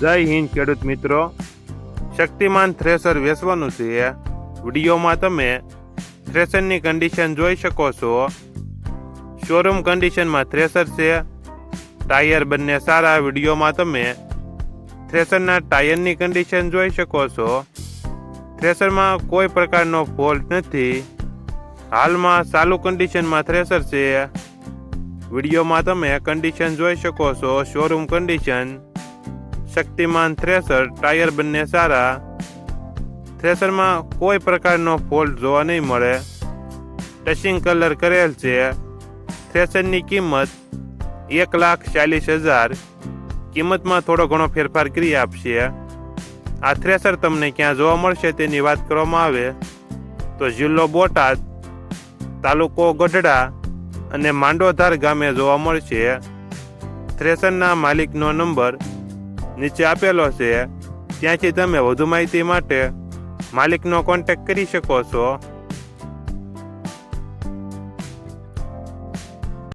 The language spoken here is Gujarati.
જય હિન્દ ખેડૂત મિત્રો, શક્તિમાન થ્રેસર વેચવાનું છે. વિડીયોમાં તમે થ્રેસરની કન્ડિશન જોઈ શકો છો. શોરૂમ કન્ડિશનમાં થ્રેસર છે. ટાયર બંને સારા. વિડીયોમાં તમે થ્રેસરના ટાયરની કન્ડિશન જોઈ શકો છો. થ્રેસરમાં કોઈ પ્રકારનો ફોલ્ટ નથી. હાલમાં ચાલુ કન્ડિશનમાં થ્રેસર છે. વિડીયોમાં તમે કન્ડિશન જોઈ શકો છો. Showroom condition. Shaktiman thresher. Tyre બંને સારા. થ્રેસરમાં કોઈ પ્રકારનો ફોલ્ટ જોવા નહીં મળે. ટચિંગ કલર કરેલ છે. થ્રેસરની કિંમત 1,40,000. કિંમતમાં થોડો ઘણો ફેરફાર કરી આપશે. આ થ્રેસર તમને ક્યાં જોવા મળશે તેની વાત કરવામાં આવે તો જિલ્લો બોટાદ, તાલુકો ગઢડા અને માંડોધાર ગામે જોવા મળશે. થ્રેસરના માલિકનો નંબર નીચે આપેલો છે. ત્યાંથી તમે વધુ માહિતી માટે માલિકનો કોન્ટેક્ટ કરી શકો છો.